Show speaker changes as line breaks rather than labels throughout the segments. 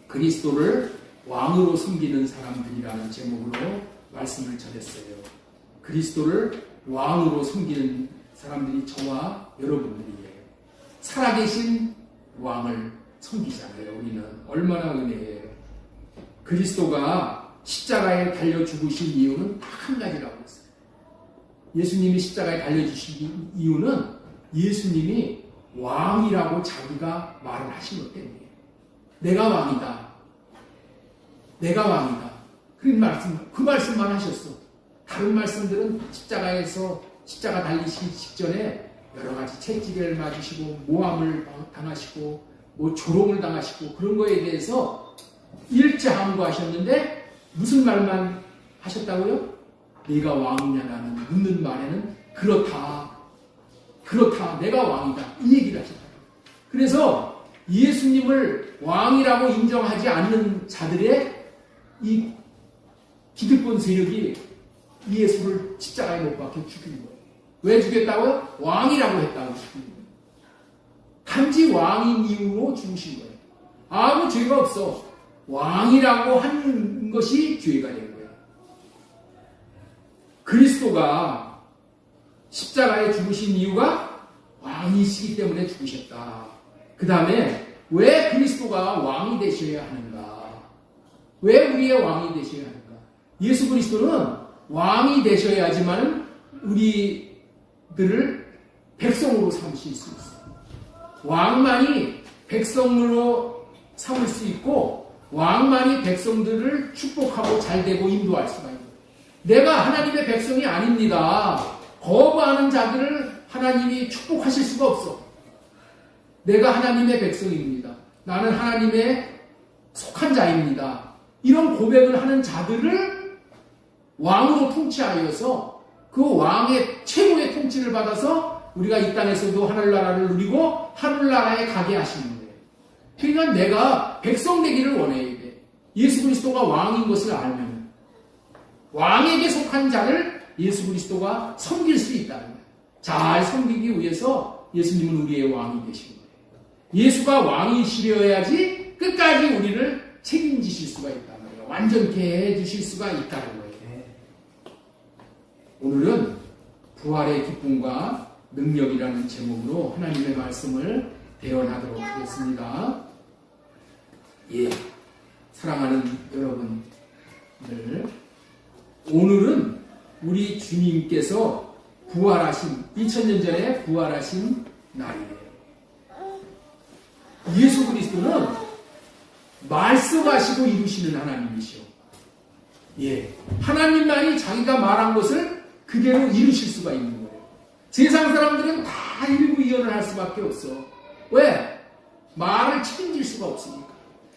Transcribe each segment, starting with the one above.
그리스도를 왕으로 섬기는 사람들이라는 제목으로 말씀을 전했어요. 그리스도를 왕으로 섬기는 사람들이 저와 여러분들이에요. 살아계신 왕을 섬기잖아요. 우리는 얼마나 은혜예요. 그리스도가 십자가에 달려 죽으신 이유는 딱 한 가지라고 했어요. 예수님이 십자가에 달려 주신 이유는 예수님이 왕이라고 자기가 말을 하신 것 때문이에요. 내가 왕이다. 내가 왕이다. 그 말씀만 하셨어. 다른 말씀들은 십자가 달리시기 직전에 여러 가지 채찍을 맞으시고 모함을 당하시고 조롱을 당하시고 그런 거에 대해서 일제함구하셨는데 무슨 말만 하셨다고요? 네가 왕이냐라는 묻는 말에는 그렇다, 내가 왕이다 이 얘기를 하셨다. 그래서 예수님을 왕이라고 인정하지 않는 자들의 이 기득권 세력이 예수를 십자가에 못 박혀 죽인 거예요. 왜 죽였다고요? 왕이라고 했다고 죽인 거예요. 단지 왕인 이유로 죽으신 거예요. 아무 죄가 없어. 왕이라고 하는 것이 죄가 된 거예요. 그리스도가 십자가에 죽으신 이유가 왕이시기 때문에 죽으셨다. 그 다음에 왜 그리스도가 왕이 되셔야 하는가? 왜 우리의 왕이 되셔야 하는가? 예수 그리스도는 왕이 되셔야지만 우리들을 백성으로 삼으실 수 있어요. 왕만이 백성으로 삼을 수 있고 왕만이 백성들을 축복하고 잘되고 인도할 수가 있는 거예요. 내가 하나님의 백성이 아닙니다. 거부하는 자들을 하나님이 축복하실 수가 없어. 내가 하나님의 백성입니다. 나는 하나님의 속한 자입니다. 이런 고백을 하는 자들을 왕으로 통치하여서 그 왕의 최고의 통치를 받아서 우리가 이 땅에서도 하늘나라를 누리고 하늘나라에 가게 하시는 거예요. 그러니까 내가 백성 되기를 원해야 돼. 예수 그리스도가 왕인 것을 알면 왕에게 속한 자를 예수 그리스도가 섬길 수 있다는 거예요. 잘 섬기기 위해서 예수님은 우리의 왕이 되신 거예요. 예수가 왕이시려야지 끝까지 우리를 책임지실 수가 있다는 거예요. 완전케 해주실 수가 있다는 거예요. 오늘은 부활의 기쁨과 능력이라는 제목으로 하나님의 말씀을 대언하도록 하겠습니다. 사랑하는 여러분들, 오늘은 우리 주님께서 부활하신 2000년 전에 부활하신 날이에요. 예수 그리스도는 말씀하시고 이루시는 하나님이시오. 하나님만이 자기가 말한 것을 그대로 이루실 수가 있는 거예요. 세상 사람들은 다 일구이연을 할 수밖에 없어. 왜? 말을 책임질 수가 없으니까.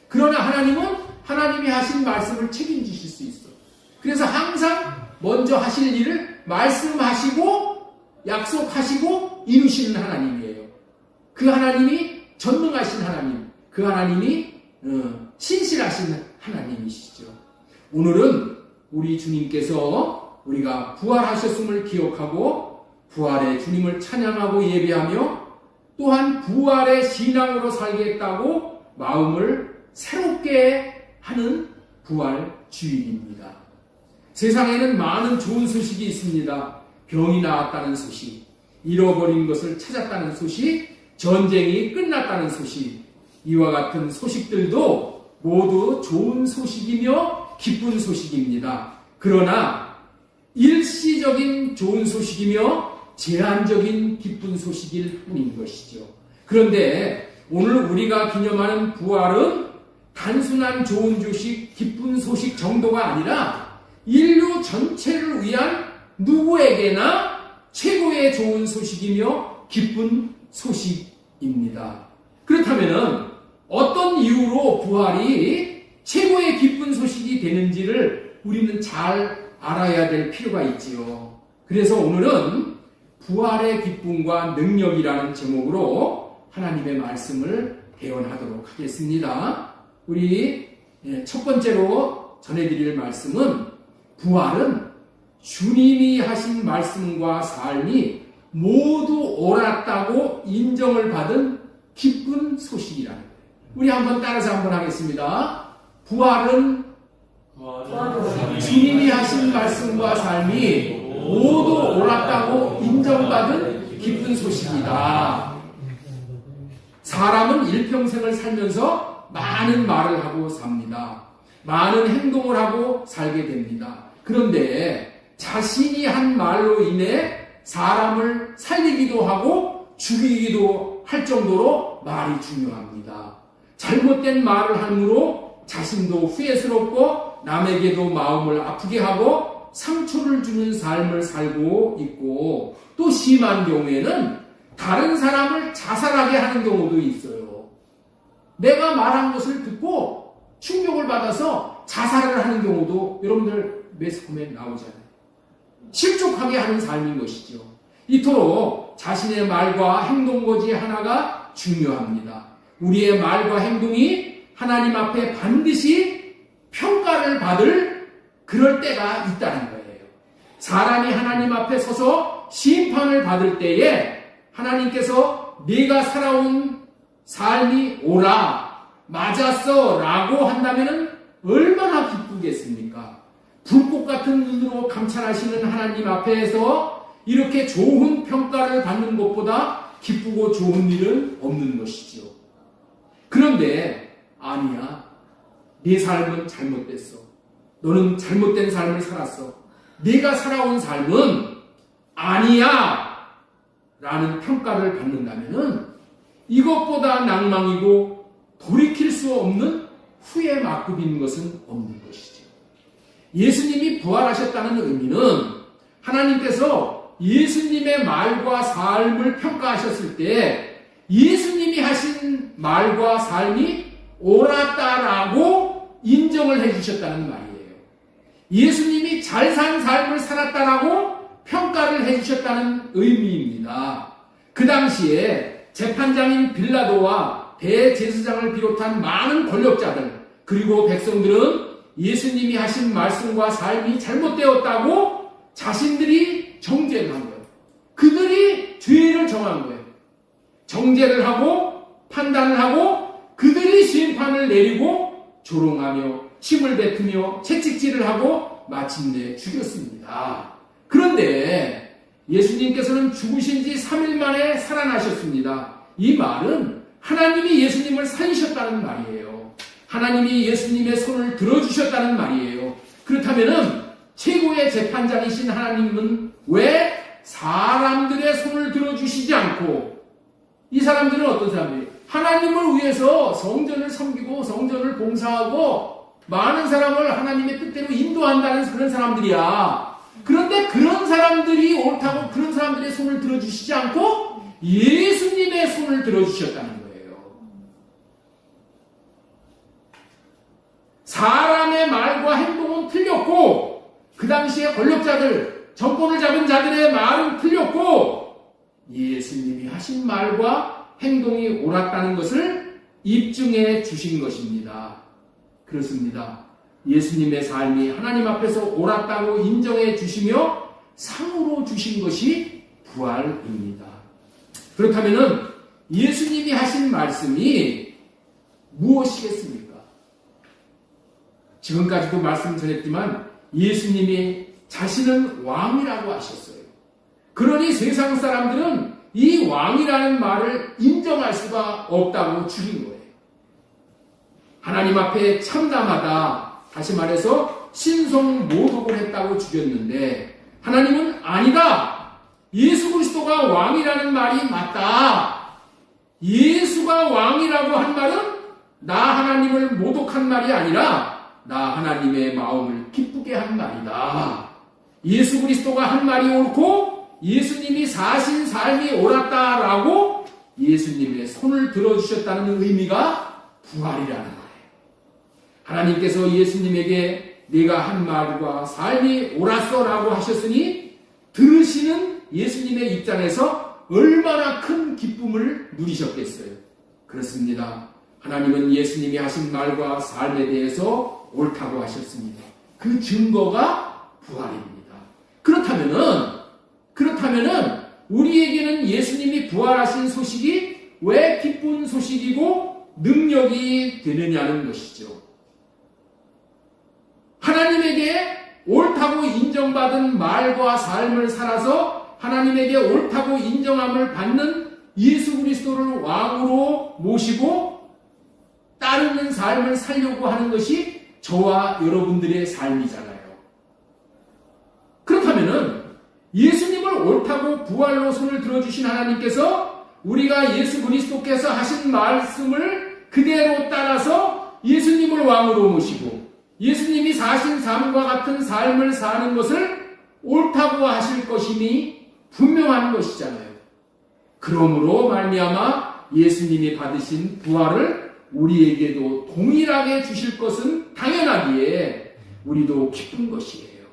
그러나 하나님은 하나님이 하신 말씀을 책임지실 수 있어. 그래서 항상 먼저 하실 일을 말씀하시고 약속하시고 이루시는 하나님이에요. 그 하나님이 전능하신 하나님, 그 하나님이 신실하신 하나님이시죠. 오늘은 우리 주님께서 우리가 부활하셨음을 기억하고 부활의 주님을 찬양하고 예배하며 또한 부활의 신앙으로 살겠다고 마음을 새롭게 하는 부활 주일입니다. 세상에는 많은 좋은 소식이 있습니다. 병이 나았다는 소식, 잃어버린 것을 찾았다는 소식, 전쟁이 끝났다는 소식, 이와 같은 소식들도 모두 좋은 소식이며 기쁜 소식입니다. 그러나 일시적인 좋은 소식이며 제한적인 기쁜 소식일 뿐인 것이죠. 그런데 오늘 우리가 기념하는 부활은 단순한 좋은 소식, 기쁜 소식 정도가 아니라 인류 전체를 위한 누구에게나 최고의 좋은 소식이며 기쁜 소식입니다. 그렇다면 어떤 이유로 부활이 최고의 기쁜 소식이 되는지를 우리는 잘 알아야 될 필요가 있지요. 그래서 오늘은 부활의 기쁨과 능력이라는 제목으로 하나님의 말씀을 대언하도록 하겠습니다. 우리 첫 번째로 전해드릴 말씀은 부활은 주님이 하신 말씀과 삶이 모두 옳았다고 인정을 받은 기쁜 소식이라는 거예요. 우리 한번 따라서 한번 하겠습니다. 부활은 주님이 하신 말씀과 삶이 모두 옳았다고 인정받은 기쁜 소식이다. 사람은 일평생을 살면서 많은 말을 하고 삽니다. 많은 행동을 하고 살게 됩니다. 그런데 자신이 한 말로 인해 사람을 살리기도 하고 죽이기도 할 정도로 말이 중요합니다. 잘못된 말을 함으로 자신도 후회스럽고 남에게도 마음을 아프게 하고 상처를 주는 삶을 살고 있고, 또 심한 경우에는 다른 사람을 자살하게 하는 경우도 있어요. 내가 말한 것을 듣고 충격을 받아서 자살을 하는 경우도 여러분들 매스컴에 나오잖아요. 실족하게 하는 삶인 것이죠. 이토록 자신의 말과 행동 거지 하나가 중요합니다. 우리의 말과 행동이 하나님 앞에 반드시 평가를 받을 그럴 때가 있다는 거예요. 사람이 하나님 앞에 서서 심판을 받을 때에 하나님께서 네가 살아온 삶이 옳아, 맞았어 라고 한다면 얼마나 기쁘겠습니까? 불꽃 같은 눈으로 감찰하시는 하나님 앞에서 이렇게 좋은 평가를 받는 것보다 기쁘고 좋은 일은 없는 것이죠. 그런데 아니야, 네 삶은 잘못됐어. 너는 잘못된 삶을 살았어. 네가 살아온 삶은 아니야 라는 평가를 받는다면 이것보다 낭망이고 돌이킬 수 없는 후회 막급인 것은 없는 것이죠. 예수님이 부활하셨다는 의미는 하나님께서 예수님의 말과 삶을 평가하셨을 때 예수님이 하신 말과 삶이 옳았다라고 인정을 해주셨다는 말이에요. 예수님이 잘 산 삶을 살았다라고 평가를 해주셨다는 의미입니다. 그 당시에 재판장인 빌라도와 대제사장을 비롯한 많은 권력자들 그리고 백성들은 예수님이 하신 말씀과 삶이 잘못되었다고 자신들이 정죄를 한 거예요. 그들이 죄를 정한 거예요. 정죄를 하고 판단을 하고 그들이 심판을 내리고 조롱하며 침을 뱉으며 채찍질을 하고 마침내 죽였습니다. 그런데 예수님께서는 죽으신 지 3일 만에 살아나셨습니다. 이 말은 하나님이 예수님을 살리셨다는 말이에요. 하나님이 예수님의 손을 들어주셨다는 말이에요. 그렇다면 최고의 재판장이신 하나님은 왜 사람들의 손을 들어주시지 않고, 이 사람들은 어떤 사람들이에요? 하나님을 위해서 성전을 섬기고 성전을 봉사하고 많은 사람을 하나님의 뜻대로 인도한다는 그런 사람들이야. 그런데 그런 사람들이 옳다고 그런 사람들의 손을 들어주시지 않고 예수님의 손을 들어주셨다는 거예요. 사람의 말과 행동은 틀렸고 그 당시에 권력자들, 정권을 잡은 자들의 말은 틀렸고 예수님이 하신 말과 행동이 옳았다는 것을 입증해 주신 것입니다. 그렇습니다. 예수님의 삶이 하나님 앞에서 옳았다고 인정해 주시며 상으로 주신 것이 부활입니다. 그렇다면 예수님이 하신 말씀이 무엇이겠습니까? 지금까지도 말씀 드렸지만 예수님이 자신은 왕이라고 하셨어요. 그러니 세상 사람들은 이 왕이라는 말을 인정할 수가 없다고 죽인 거예요. 하나님 앞에 참담하다, 다시 말해서 신성 모독을 했다고 죽였는데 하나님은 아니다. 예수 그리스도가 왕이라는 말이 맞다. 예수가 왕이라고 한 말은 나 하나님을 모독한 말이 아니라 나 하나님의 마음을 기쁘게 한 말이다. 예수 그리스도가 한 말이 옳고 예수님이 사신 삶이 옳았다라고 예수님의 손을 들어주셨다는 의미가 부활이라는 거예요. 하나님께서 예수님에게 네가 한 말과 삶이 옳았어라고 하셨으니 들으시는 예수님의 입장에서 얼마나 큰 기쁨을 누리셨겠어요. 그렇습니다. 하나님은 예수님이 하신 말과 삶에 대해서 옳다고 하셨습니다. 그 증거가 부활입니다. 그렇다면은 우리에게는 예수님이 부활하신 소식이 왜 기쁜 소식이고 능력이 되느냐는 것이죠. 하나님에게 옳다고 인정받은 말과 삶을 살아서 하나님에게 옳다고 인정함을 받는 예수 그리스도를 왕으로 모시고 따르는 삶을 살려고 하는 것이 저와 여러분들의 삶이잖아요. 그렇다면은 예수님을 옳다고 부활로 손을 들어주신 하나님께서 우리가 예수 그리스도께서 하신 말씀을 그대로 따라서 예수님을 왕으로 모시고 예수님이 사신 삶과 같은 삶을 사는 것을 옳다고 하실 것이니 분명한 것이잖아요. 그러므로 말미암아 예수님이 받으신 부활을 우리에게도 동일하게 주실 것은 당연하기에 우리도 기쁜 것이에요.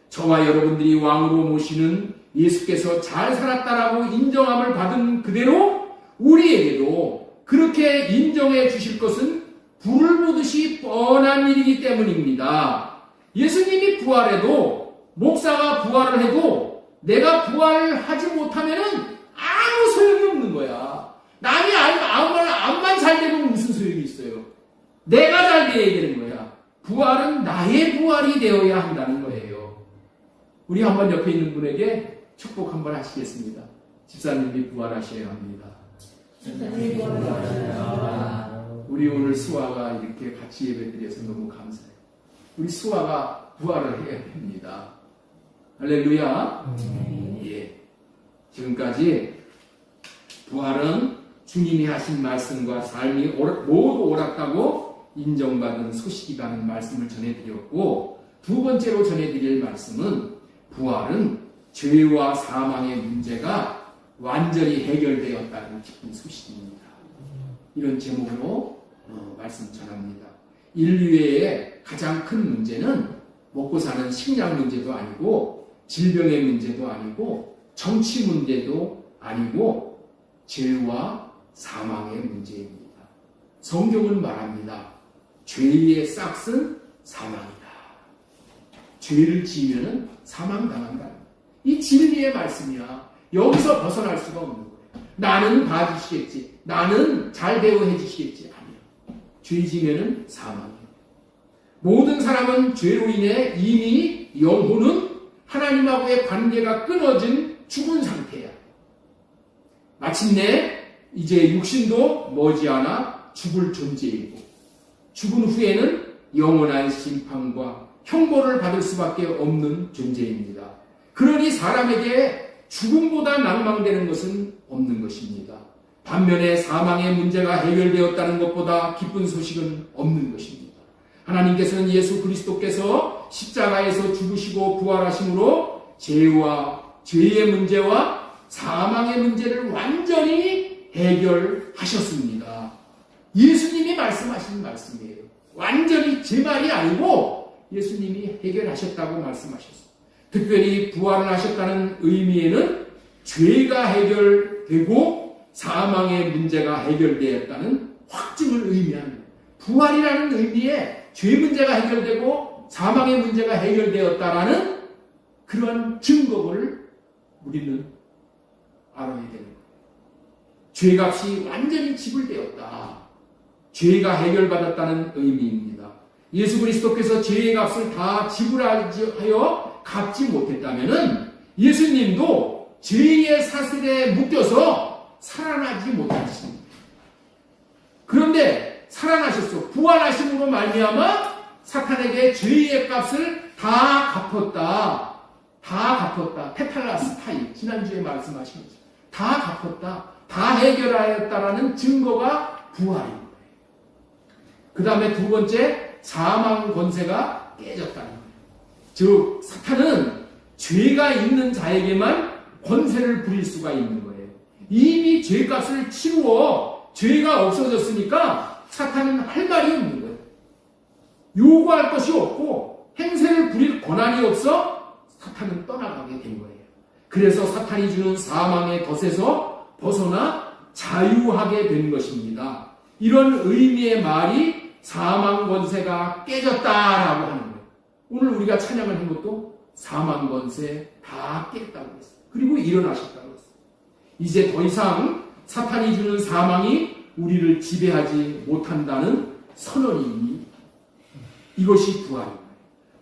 저와 여러분들이 왕으로 모시는 예수께서 잘 살았다라고 인정함을 받은 그대로 우리에게도 그렇게 인정해 주실 것은 불을 보듯이 뻔한 일이기 때문입니다. 예수님이 부활해도 목사가 부활을 해도 내가 부활을 하지 못하면은 아무 소용이 없는 거야. 남이 암만 잘 되면 무슨 소용이 있어요. 내가 잘 돼야 되는 거야. 부활은 나의 부활이 되어야 한다는 거예요. 우리 한번 옆에 있는 분에게 축복 한번 하시겠습니다. 집사님이 부활하셔야 합니다. 우리 오늘 수아가 이렇게 같이 예배드려서 너무 감사해요. 우리 수아가 부활을 해야 됩니다. 할렐루야. 예. 지금까지 부활은 주님이 하신 말씀과 삶이 모두 옳았다고 인정받은 소식이라는 말씀을 전해드렸고, 두 번째로 전해드릴 말씀은 부활은 죄와 사망의 문제가 완전히 해결되었다는 기쁜 소식입니다. 이런 제목으로 말씀 전합니다. 인류의 가장 큰 문제는 먹고 사는 식량 문제도 아니고 질병의 문제도 아니고 정치 문제도 아니고 죄와 사망의 문제입니다. 성경은 말합니다. 죄의 싹은 사망이다. 죄를 지으면 사망당한다. 이 진리의 말씀이야. 여기서 벗어날 수가 없는 거예요. 나는 봐주시겠지. 나는 잘 대우해 주시겠지. 아니요. 죄 지으면 사망이에요. 모든 사람은 죄로 인해 이미 영혼은 하나님하고의 관계가 끊어진 죽은 상태야. 마침내 이제 육신도 머지않아 죽을 존재이고 죽은 후에는 영원한 심판과 형벌을 받을 수밖에 없는 존재입니다. 그러니 사람에게 죽음보다 낭망되는 것은 없는 것입니다. 반면에 사망의 문제가 해결되었다는 것보다 기쁜 소식은 없는 것입니다. 하나님께서는 예수 그리스도께서 십자가에서 죽으시고 부활하심으로 죄의 문제와 사망의 문제를 완전히 해결하셨습니다. 예수님이 말씀하신 말씀이에요. 완전히 제 말이 아니고 예수님이 해결하셨다고 말씀하셨어요. 특별히 부활을 하셨다는 의미에는 죄가 해결되고 사망의 문제가 해결되었다는 확증을 의미합니다. 부활이라는 의미에 죄 문제가 해결되고 사망의 문제가 해결되었다라는 그런 증거를 우리는 알아야 되는 거예요. 죄값이 완전히 지불되었다. 죄가 해결받았다는 의미입니다. 예수 그리스도께서 죄의 값을 다 지불하여 갚지 못했다면 예수님도 죄의 사슬에 묶여서 살아나지 못하십니다. 그런데 살아나셨어. 부활하심으로 말미암아 사탄에게 죄의 값을 다 갚았다. 다 갚았다. 테탈라스타이. 지난주에 말씀하신 거죠. 다 갚았다. 다 해결하였다라는 증거가 부활인 거예요. 그 다음에 두 번째, 사망 권세가 깨졌다는 거예요. 즉 사탄은 죄가 있는 자에게만 권세를 부릴 수가 있는 거예요. 이미 죄값을 치루어 죄가 없어졌으니까 사탄은 할 말이 없는 거예요. 요구할 것이 없고 행세를 부릴 권한이 없어 사탄은 떠나가게 된 거예요. 그래서 사탄이 주는 사망의 덫에서 벗어나 자유하게 된 것입니다. 이런 의미의 말이 사망 권세가 깨졌다라고 하는 거예요. 오늘 우리가 찬양을 한 것도 사망 권세 다 깼다고 했어요. 그리고 일어나셨다고 했어요. 이제 더 이상 사탄이 주는 사망이 우리를 지배하지 못한다는 선언이니 이것이 부활입니다.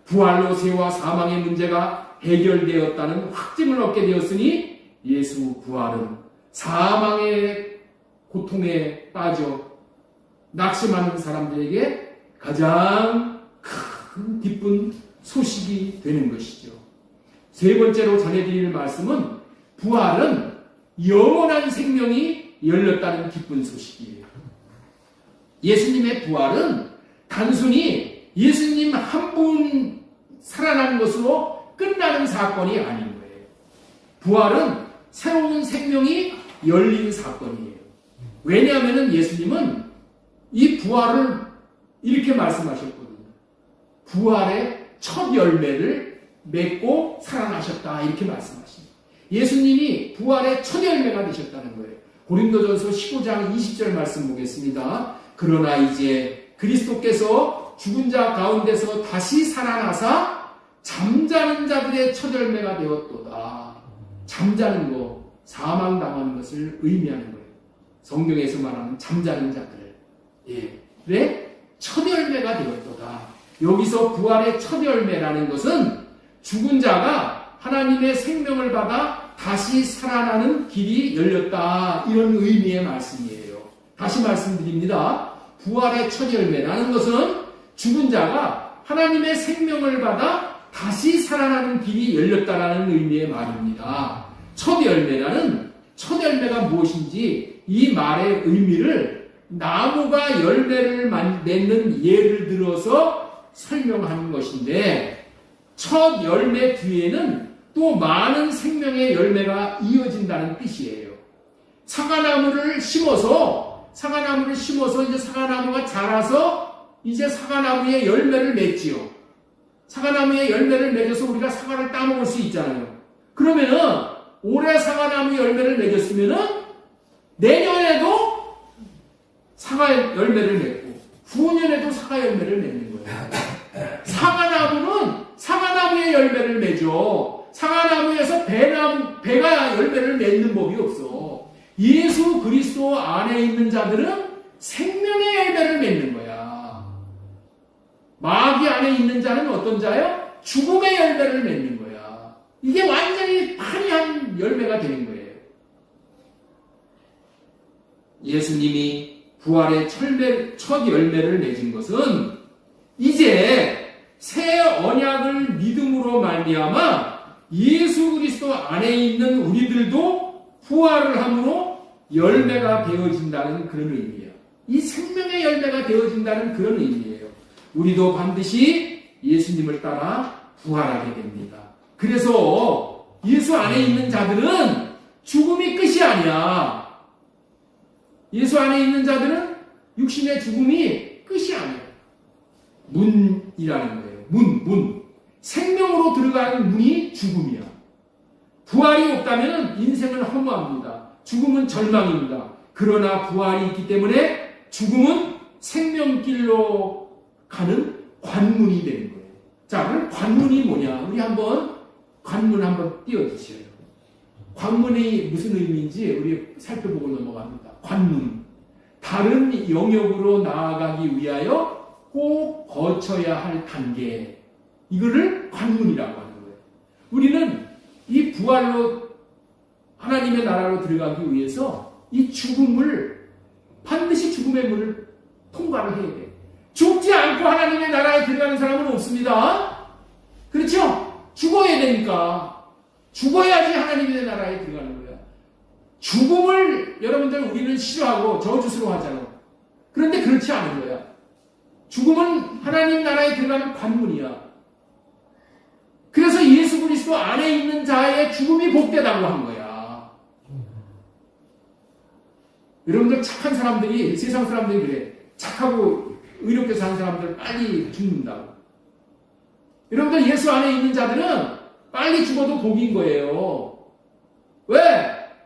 부활로 죄와 사망의 문제가 해결되었다는 확증을 얻게 되었으니 예수 부활은 사망의 고통에 빠져 낙심하는 사람들에게 가장 큰 기쁜 소식이 되는 것이죠. 세 번째로 전해드릴 말씀은 부활은 영원한 생명이 열렸다는 기쁜 소식이에요. 예수님의 부활은 단순히 예수님 한 분 살아난 것으로 끝나는 사건이 아닌 거예요. 부활은 새로운 생명이 열린 사건이에요. 왜냐하면 예수님은 이 부활을 이렇게 말씀하셨거든요. 부활의 첫 열매를 맺고 살아나셨다 이렇게 말씀하십니다. 예수님이 부활의 첫 열매가 되셨다는 거예요. 고린도전서 15장 20절 말씀 보겠습니다. 그러나 이제 그리스도께서 죽은 자 가운데서 다시 살아나사 잠자는 자들의 첫 열매가 되었도다. 잠자는 거, 사망당하는 것을 의미하는 거예요. 성경에서 말하는 잠자는 자들. 예. 그래? 첫 열매가 되었도다. 여기서 부활의 첫 열매라는 것은 죽은 자가 하나님의 생명을 받아 다시 살아나는 길이 열렸다. 이런 의미의 말씀이에요. 다시 말씀드립니다. 부활의 첫 열매라는 것은 죽은 자가 하나님의 생명을 받아 다시 살아나는 길이 열렸다라는 의미의 말입니다. 첫 열매가 무엇인지 이 말의 의미를 나무가 열매를 맺는 예를 들어서 설명하는 것인데 첫 열매 뒤에는 또 많은 생명의 열매가 이어진다는 뜻이에요. 사과나무를 심어서 이제 사과나무가 자라서 이제 사과나무에 열매를 맺지요. 사과나무에 열매를 맺어서 우리가 사과를 따먹을 수 있잖아요. 그러면은 올해 사과나무 열매를 맺었으면은 내년에도 사과 열매를 맺고 후년에도 사과 열매를 맺는 거예요. 사과나무는 사과나무의 열매를 맺어. 사과나무에서 배가 열매를 맺는 법이 없어. 예수 그리스도 안에 있는 자들은 생명의 열매를 맺는 거야. 마귀 안에 있는 자는 어떤 자요? 죽음의 열매를 맺는 거야. 이게 완전히 화려한 열매가 되는 거예요. 예수님이 부활의 첫 열매를 맺은 것은 이제 새 언약을 믿음으로 말미암아 예수 그리스도 안에 있는 우리들도 부활을 함으로 열매가 되어진다는 그런 의미예요. 이 생명의 열매가 되어진다는 그런 의미예요. 우리도 반드시 예수님을 따라 부활하게 됩니다. 그래서 예수 안에 있는 자들은 죽음이 끝이 아니야. 예수 안에 있는 자들은 육신의 죽음이 끝이 아니야. 문이라는 거예요. 문. 생명으로 들어가는 문이 죽음이야. 부활이 없다면 인생은 허무합니다. 죽음은 절망입니다. 그러나 부활이 있기 때문에 죽음은 생명길로 가는 관문이 되는 거예요. 자, 그럼 관문이 뭐냐? 우리 관문 한번 띄워주세요. 관문이 무슨 의미인지 우리 살펴보고 넘어갑니다. 관문. 다른 영역으로 나아가기 위하여 꼭 거쳐야 할 단계. 이거를 관문이라고 하는 거예요. 우리는 이 부활로 하나님의 나라로 들어가기 위해서 이 죽음을 반드시 죽음의 문을 통과를 해야 돼요. 죽지 않고 하나님의 나라에 들어가는 사람은 없습니다. 그렇죠? 죽어야 되니까. 죽어야지 하나님의 나라에 들어가는 거야. 죽음을 여러분들 우리는 싫어하고 저주스러워하잖아. 그런데 그렇지 않은 거야. 죽음은 하나님 나라에 들어가는 관문이야. 그래서 예수 그리스도 안에 있는 자의 죽음이 복되다고 한 거야. 여러분들 착한 사람들이, 세상 사람들이 그래. 착하고 의롭게 사는 사람들 빨리 죽는다고. 여러분들 예수 안에 있는 자들은 빨리 죽어도 복인 거예요. 왜?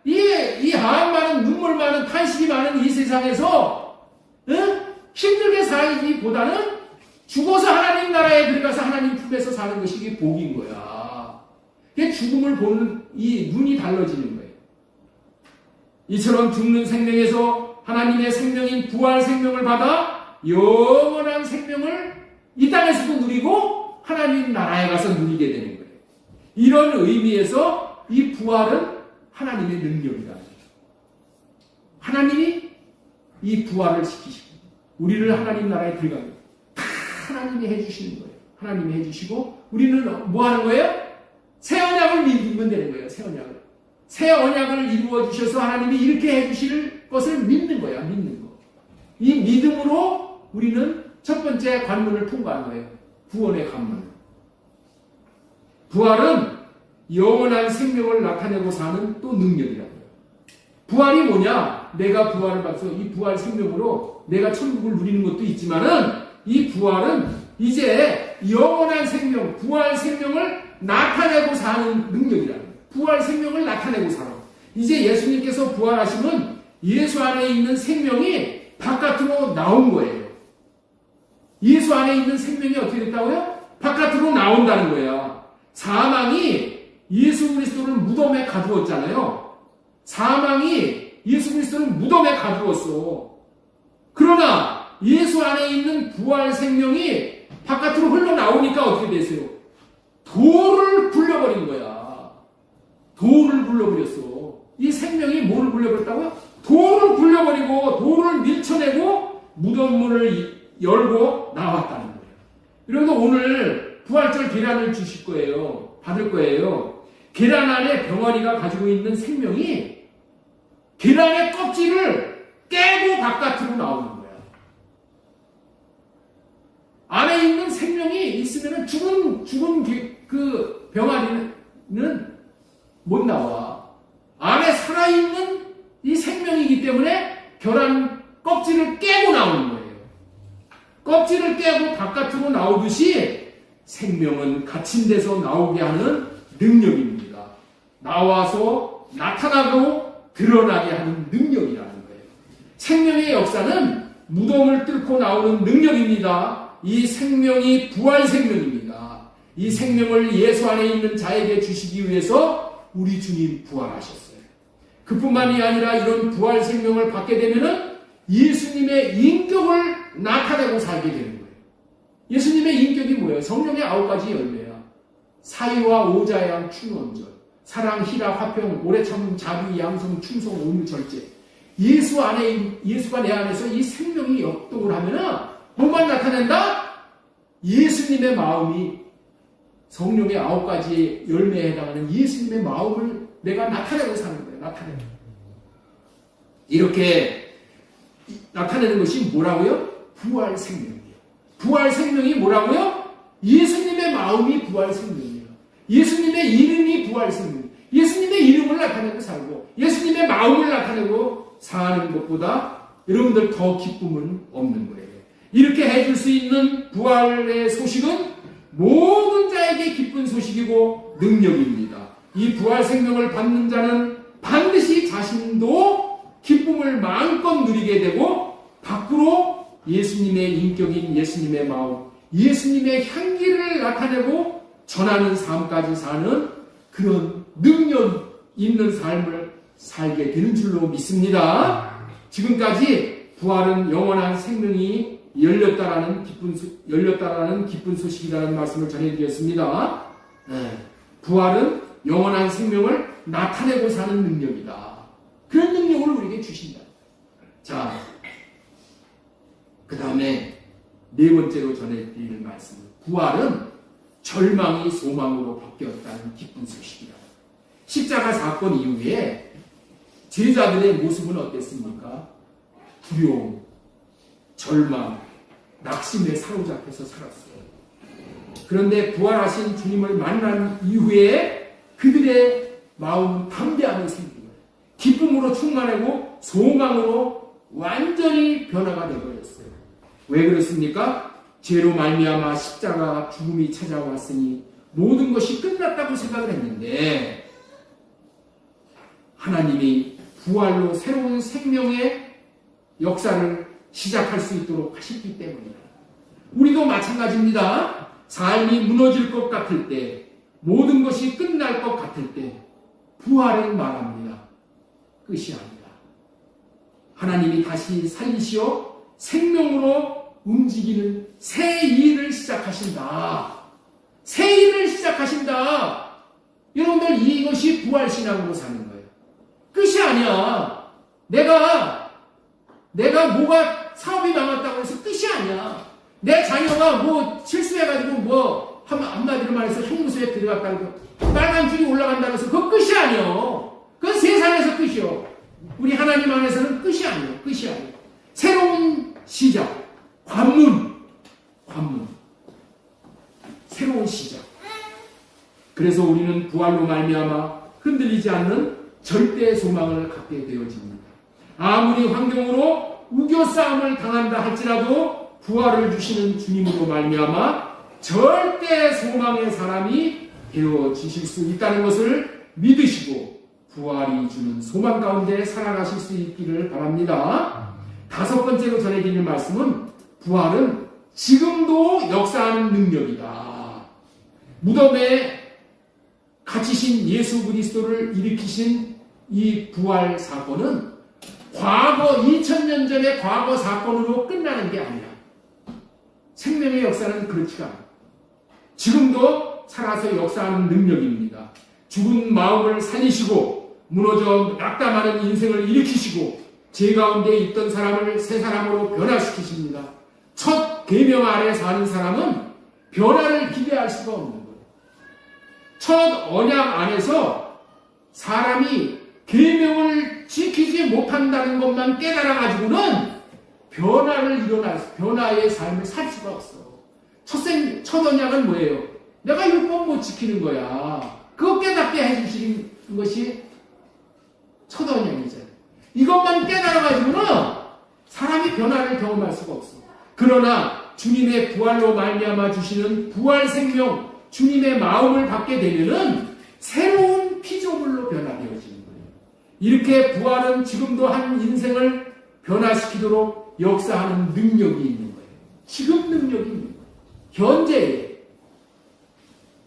이 하한 많은 눈물 많은 탄식이 많은 이 세상에서 힘들게 살기보다는 죽어서 하나님 나라에 들어가서 하나님 품에서 사는 것이 이게 복인 거야. 이게 죽음을 보는 이 눈이 달라지는 거예요. 이처럼 죽는 생명에서 하나님의 생명인 부활 생명을 받아 영원한 생명을 이 땅에서도 누리고 하나님 나라에 가서 누리게 되는 거예요. 이런 의미에서 이 부활은 하나님의 능력이라는 거죠. 하나님이 이 부활을 시키시고 우리를 하나님 나라에 들어가게 다 하나님이 해주시는 거예요. 하나님이 해주시고 우리는 뭐 하는 거예요? 새 언약을 믿으면 되는 거예요. 새 언약을. 새 언약을 이루어 주셔서 하나님이 이렇게 해주실 것을 믿는 거예요. 믿는 거. 이 믿음으로 우리는 첫 번째 관문을 통과한 거예요. 구원의 관문. 부활은 영원한 생명을 나타내고 사는 또 능력이라고요. 부활이 뭐냐? 내가 부활을 받아서 이 부활 생명으로 내가 천국을 누리는 것도 있지만은 이 부활은 이제 영원한 생명, 부활 생명을 나타내고 사는 능력이라는 거예요. 부활 생명을 나타내고 살아. 이제 예수님께서 부활하시면 예수 안에 있는 생명이 바깥으로 나온 거예요. 예수 안에 있는 생명이 어떻게 됐다고요? 바깥으로 나온다는 거야. 사망이 예수 그리스도를 무덤에 가두었잖아요. 사망이 예수 그리스도를 무덤에 가두었어. 그러나 예수 안에 있는 부활 생명이 바깥으로 흘러나오니까 어떻게 되세요? 돌을 굴려버린 거야. 돌을 굴려버렸어. 이 생명이 뭐를 굴려버렸다고요? 돌을 굴려버리고 돌을 밀쳐내고 무덤문을 열고 나왔다는 거예요. 그래서 오늘 부활절 계란을 주실 거예요. 받을 거예요. 계란 안에 병아리가 가지고 있는 생명이 계란의 껍질을 깨고 바깥으로 나오는 거야. 안에 있는 생명이 있으면 죽은 그 병아리는 못 나와. 안에 살아있는 이 생명이기 때문에 계란 껍질을 깨고 나오는 거예요. 껍질을 깨고 바깥으로 나오듯이 생명은 갇힌 데서 나오게 하는 능력입니다. 나와서 나타나고 드러나게 하는 능력이라는 거예요. 생명의 역사는 무덤을 뚫고 나오는 능력입니다. 이 생명이 부활 생명입니다. 이 생명을 예수 안에 있는 자에게 주시기 위해서 우리 주님 부활하셨어요. 그뿐만이 아니라 이런 부활 생명을 받게 되면은 예수님의 인격을 나타내고 살게 되는 거예요. 예수님의 인격이 뭐예요? 성령의 9가지 열매야. 사의와 오자양 충원절, 사랑, 희락, 화평, 오래 참음, 자비, 양성, 충성, 온유, 절제. 예수가 내 안에서 이 생명이 역동을 하면은 뭐만 나타낸다? 예수님의 마음이 성령의 9가지 열매에 해당하는 예수님의 마음을 내가 나타내고 사는 거예요. 나타내는. 이렇게 나타내는 것이 뭐라고요? 부활 생명이에요. 부활 생명이 뭐라고요? 예수님의 마음이 부활 생명이에요. 예수님의 이름이 부활 생명이에요. 예수님의 이름을 나타내고 살고 예수님의 마음을 나타내고 사는 것보다 여러분들 더 기쁨은 없는 거예요. 이렇게 해줄 수 있는 부활의 소식은 모든 자에게 기쁜 소식이고 능력입니다. 이 부활 생명을 받는 자는 반드시 자신도 기쁨을 마음껏 누리게 되고 밖으로 예수님의 인격인 예수님의 마음, 예수님의 향기를 나타내고 전하는 삶까지 사는 그런 능력 있는 삶을 살게 되는 줄로 믿습니다. 지금까지 부활은 영원한 생명이 열렸다라는 기쁜 소식이라는 말씀을 전해드렸습니다. 부활은 영원한 생명을 나타내고 사는 능력이다. 그런 능력을 우리에게 주신다. 자, 그 다음에 네 번째로 전해드리는 말씀은 부활은 절망이 소망으로 바뀌었다는 기쁜 소식이다. 십자가 사건 이후에 제자들의 모습은 어땠습니까? 두려움, 절망, 낙심에 사로잡혀서 살았어요. 그런데 부활하신 주님을 만난 이후에 그들의 마음은 담대함이 생긴 거예요. 기쁨으로 충만하고 소망으로 완전히 변화가 되어버렸어요. 왜 그렇습니까? 죄로 말미암아 십자가 죽음이 찾아왔으니 모든 것이 끝났다고 생각을 했는데 하나님이 부활로 새로운 생명의 역사를 시작할 수 있도록 하셨기 때문이다. 우리도 마찬가지입니다. 삶이 무너질 것 같을 때, 모든 것이 끝날 것 같을 때 부활은 말합니다. 끝이 아니다. 하나님이 다시 살리시어 생명으로 움직이는 새 일을 시작하신다. 새 일을 시작하신다. 여러분들 이것이 부활신앙으로 사는 거예요. 끝이 아니야. 내가 뭐가 사업이 망했다고 해서 끝이 아니야. 내 자녀가 뭐 실수해가지고 뭐 한마디로 말해서 형무소에 들어갔다고 빨간 줄이 올라간다고 해서 그거 끝이 아니요. 그건 세상에서 끝이요. 우리 하나님 안에서는 끝이 아니에요. 끝이 아니에요. 새로운 시작. 관문. 새로운 시작. 그래서 우리는 부활로 말미암아 흔들리지 않는 절대 소망을 갖게 되어집니다. 아무리 환경으로 우겨싸움을 당한다 할지라도 부활을 주시는 주님으로 말미암아 절대 소망의 사람이 되어지실 수 있다는 것을 믿으시고 부활이 주는 소망 가운데 살아가실 수 있기를 바랍니다. 다섯 번째로 전해드릴 말씀은 부활은 지금도 역사하는 능력이다. 무덤에 갇히신 예수 그리스도를 일으키신 이 부활 사건은 과거 2000년 전의 과거 사건으로 끝나는 게 아니라 생명의 역사는 그렇지가 않아요. 지금도 살아서 역사하는 능력입니다. 죽은 마음을 살리시고 무너져 낙담하는 인생을 일으키시고 죄 가운데 있던 사람을 새 사람으로 변화시키십니다. 첫 계명 아래 사는 사람은 변화를 기대할 수가 없는 거예요. 첫 언약 안에서 사람이 계명을 지키지 못한다는 것만 깨달아가지고는 변화의 삶을 살 수가 없어. 첫 언약은 뭐예요? 내가 율법 못 지키는 거야. 그거 깨닫게 해주시는 것이 첫 언약이잖아요. 이것만 깨달아가지고는 사람이 변화를 경험할 수가 없어. 그러나 주님의 부활로 말미암아 주시는 부활 생명, 주님의 마음을 받게 되면은 새로운 피조물로 변화되어지는 거예요. 이렇게 부활은 지금도 한 인생을 변화시키도록 역사하는 능력이 있는 거예요. 지금 능력이 있는 거예요. 현재에.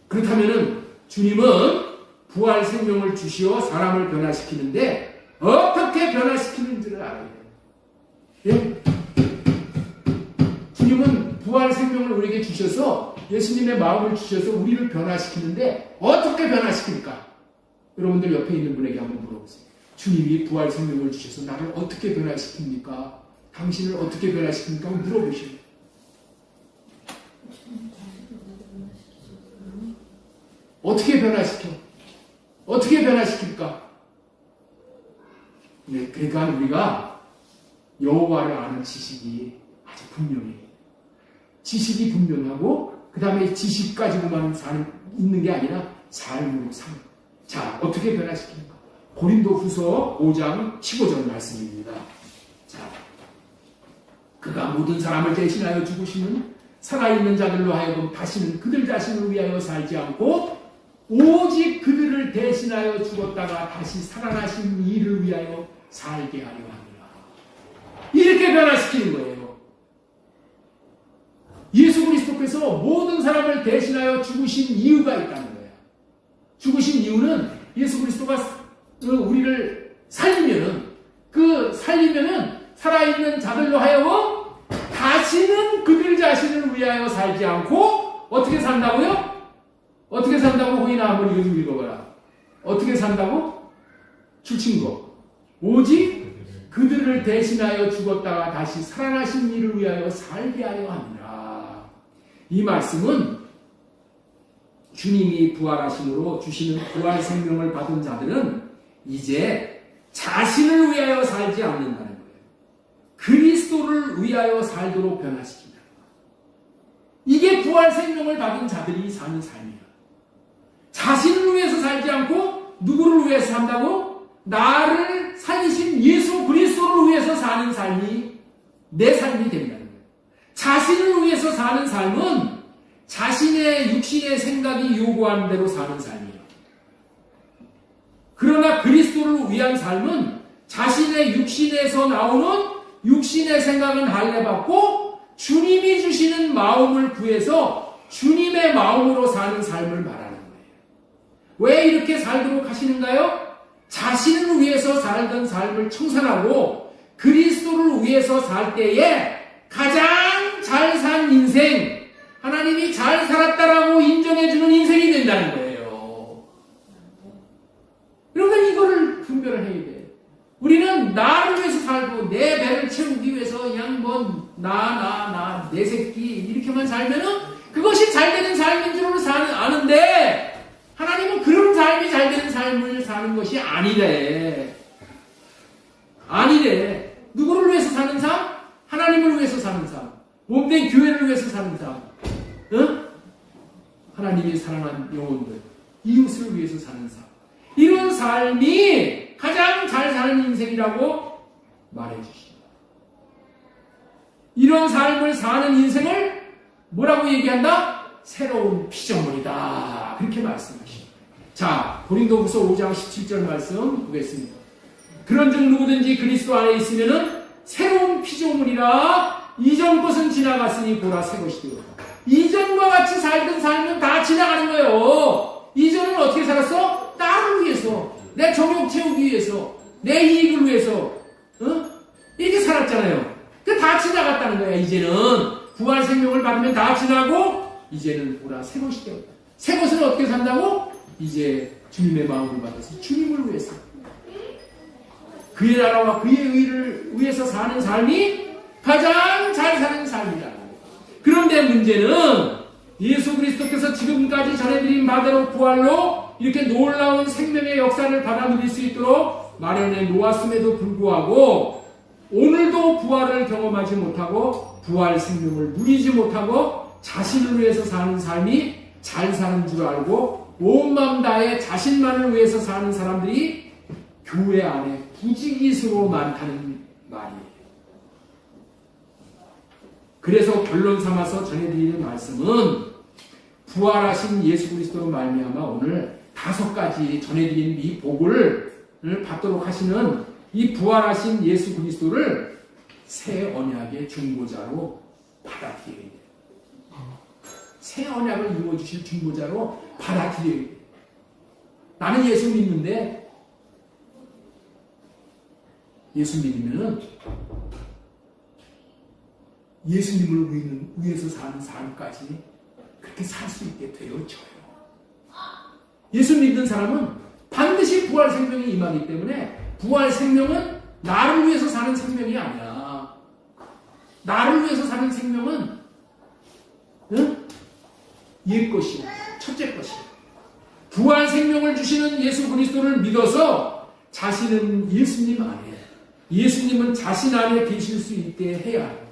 그렇다면은 주님은 부활 생명을 주시어 사람을 변화시키는데 어떻게 변화시키는지를 알아야 돼요. 예? 주님은 부활 생명을 우리에게 주셔서 예수님의 마음을 주셔서 우리를 변화시키는데 어떻게 변화시킬까? 여러분들 옆에 있는 분에게 한번 물어보세요. 주님이 부활 생명을 주셔서 나를 어떻게 변화시킵니까? 당신을 어떻게 변화시킵니까? 한번 물어보시오. 어떻게 변화시켜? 어떻게 변화시킬까? 네, 그러니까 우리가 여호와를 아는 지식이 아주 분명해요. 지식이 분명하고 그 다음에 지식 가지고만 있는 게 아니라 삶으로 사는. 자, 어떻게 변화시키는가? 고린도 후서 5장 15절 말씀입니다. 자, 그가 모든 사람을 대신하여 죽으시는 살아있는 자들로 하여금 다시는 그들 자신을 위하여 살지 않고 오직 그들을 대신하여 죽었다가 다시 살아나신 이를 위하여 살게 하려 합니다. 이렇게 변화시키는 거예요. 예수 그리스도께서 모든 사람을 대신하여 죽으신 이유가 있다는 거예요. 죽으신 이유는 예수 그리스도가 우리를 살리면은 살아있는 자들로 하여금 다시는 그들 자신을 위하여 살지 않고 어떻게 산다고요? 어떻게 산다고? 호인아 한번 읽어봐라. 어떻게 산다고? 주친 거. 오직 그들을 대신하여 죽었다가 다시 살아나신 이를 위하여 살게 하려 합니다. 이 말씀은 주님이 부활하심으로 주시는 부활 생명을 받은 자들은 이제 자신을 위하여 살지 않는다는 거예요. 그리스도를 위하여 살도록 변화시킨다. 이게 부활 생명을 받은 자들이 사는 삶이에요. 자신을 위해서 살지 않고 누구를 위해서 산다고? 나를 살리신 예수 그리스도를 위해서 사는 삶이 내 삶이 된다는 거예요. 자신을 위해서 사는 삶은 자신의 육신의 생각이 요구하는 대로 사는 삶이에요. 그러나 그리스도를 위한 삶은 자신의 육신에서 나오는 육신의 생각은 할례받고 주님이 주시는 마음을 구해서 주님의 마음으로 사는 삶을 말하는 거예요. 왜 이렇게 살도록 하시는가요? 자신을 위해서 살던 삶을 청산하고 그리스도를 위해서 살 때에 가장 잘 산 인생, 하나님이 잘 살았다라고 인정해주는 인생이 된다는 거예요. 그러니까 이거를 분별을 해야 돼요. 우리는 나를 위해서 살고 내 배를 채우기 위해서 그냥 내 새끼 이렇게만 살면은 그것이 잘 되는 삶인 줄 아는데 하나님은 그런 삶이 잘 되는 삶을 사는 것이 아니래. 누구를 위해서 사는 삶? 하나님을 위해서 사는 삶. 몸된 교회를 위해서 사는 삶. 응? 하나님이 사랑한 영혼들, 이웃을 위해서 사는 삶. 이런 삶이 가장 잘 사는 인생이라고 말해주십니다. 이런 삶을 사는 인생을 뭐라고 얘기한다? 새로운 피조물이다. 그렇게 말씀하십니다. 자, 고린도후서 5장 17절 말씀 보겠습니다. 그런즉 누구든지 그리스도 안에 있으면은 새로운 피조물이라 이전 것은 지나갔으니 보라 새 것이 되었다. 이전과 같이 살던 삶은 다 지나가는 거예요. 이전은 어떻게 살았어? 나를 위해서, 내 정욕 채우기 위해서, 내 이익을 위해서, 이렇게 살았잖아요. 그 다 지나갔다는 거야. 이제는 부활 생명을 받으면 다 지나고 이제는 보라 새 것이 되었다. 새 것은 어떻게 산다고? 이제 주님의 마음을 받아서 주님을 위해서, 그의 나라와 그의 의를 위해서 사는 삶이 가장 잘 사는 삶이다. 그런데 문제는 예수 그리스도께서 지금까지 전해드린 바대로 부활로 이렇게 놀라운 생명의 역사를 받아 누릴 수 있도록 마련해 놓았음에도 불구하고 오늘도 부활을 경험하지 못하고 부활 생명을 누리지 못하고 자신을 위해서 사는 삶이 잘 사는 줄 알고 온 마음 다해 자신만을 위해서 사는 사람들이 교회 안에 부지기수로 많다는 말이에요. 그래서 결론 삼아서 전해드리는 말씀은 부활하신 예수 그리스도로 말미암아 오늘 5가지 전해드리는 이 복을 받도록 하시는 이 부활하신 예수 그리스도를 새 언약의 중보자로 받아들여야 돼요. 새 언약을 이루어주실 중보자로 받아들여야 돼요. 나는 예수 믿는데 예수 믿으면은 예수님을 위해서 사는 삶까지 그렇게 살 수 있게 되어져요. 예수 믿는 사람은 반드시 부활 생명이 임하기 때문에 부활 생명은 나를 위해서 사는 생명이 아니야. 나를 위해서 사는 생명은 옛 것이야. 첫째 것이야. 부활 생명을 주시는 예수 그리스도를 믿어서 자신은 예수님 안에, 예수님은 자신 안에 계실 수 있게 해야 해요.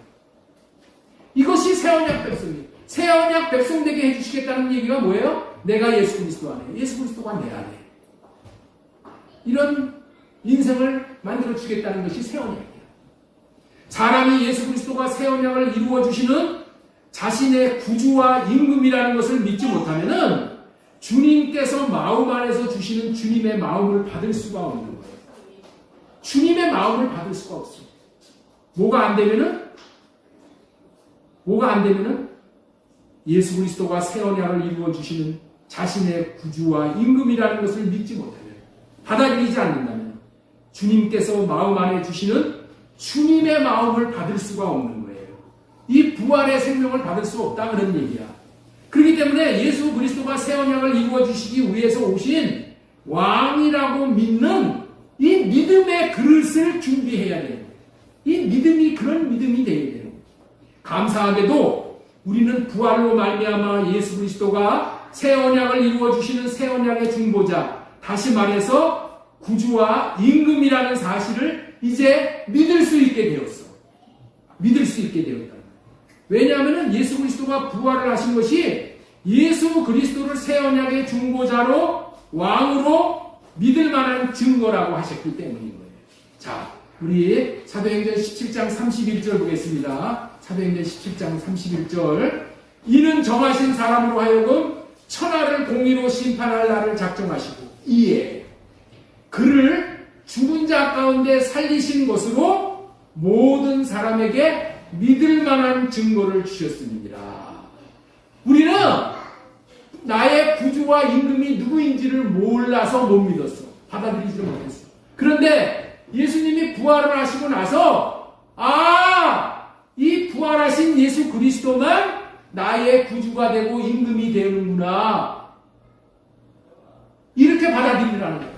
이것이 새언약 백성이에요. 새언약 백성 되게 해주시겠다는 얘기가 뭐예요? 내가 예수 그리스도 안에, 예수 그리스도가 내 안에. 이런 인생을 만들어주겠다는 것이 새언약이에요. 사람이 예수 그리스도가 새언약을 이루어주시는 자신의 구주와 임금이라는 것을 믿지 못하면은 주님께서 마음 안에서 주시는 주님의 마음을 받을 수가 없는 거예요. 주님의 마음을 받을 수가 없어요. 뭐가 안 되면은 예수 그리스도가 새 언약을 이루어 주시는 자신의 구주와 임금이라는 것을 믿지 못하면, 받아들이지 않는다면 주님께서 마음 안에 주시는 주님의 마음을 받을 수가 없는 거예요. 이 부활의 생명을 받을 수 없다 그런 얘기야. 그렇기 때문에 예수 그리스도가 새 언약을 이루어 주시기 위해서 오신 왕이라고 믿는 이 믿음의 그릇을 준비해야 돼요. 이 믿음이 그런 믿음이 되어야 돼요. 감사하게도 우리는 부활로 말미암아 예수 그리스도가 새 언약을 이루어 주시는 새 언약의 중보자, 다시 말해서 구주와 임금이라는 사실을 이제 믿을 수 있게 되었어. 믿을 수 있게 되었다. 왜냐하면 예수 그리스도가 부활을 하신 것이 예수 그리스도를 새 언약의 중보자로 왕으로 믿을 만한 증거라고 하셨기 때문인 거예요. 자, 우리 사도행전 17장 31절 보겠습니다. 사도행전 17장 31절. 이는 정하신 사람으로 하여금 천하를 공의로 심판할 날을 작정하시고 이에 그를 죽은 자 가운데 살리신 것으로 모든 사람에게 믿을 만한 증거를 주셨습니다. 우리는 나의 구주와 임금이 누구인지를 몰라서 못 믿었어. 받아들이지 못했어. 그런데 예수님이 부활을 하시고 나서 이 부활하신 예수 그리스도만 나의 구주가 되고 임금이 되는구나. 이렇게 받아들이라는 거예요.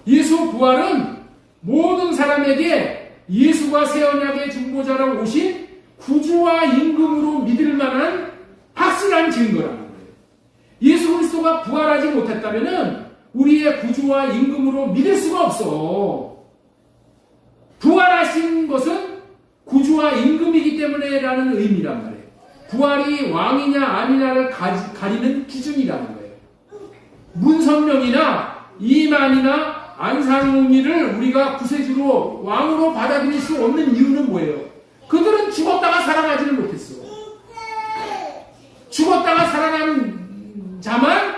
예수 부활은 모든 사람에게 예수가 새 언약의 중보자로 오신 구주와 임금으로 믿을 만한 확실한 증거라는 거예요. 예수 그리스도가 부활하지 못했다면 우리의 구주와 임금으로 믿을 수가 없어. 부활하신 것은 구주와 임금이기 때문에라는 의미란 말이에요. 부활이 왕이냐 아니냐를 가리는 기준이라는 거예요. 문선명이나 이만이나 안상홍이를 우리가 구세주로 왕으로 받아들일 수 없는 이유는 뭐예요? 그들은 죽었다가 살아나지를 못했어. 죽었다가 살아난 자만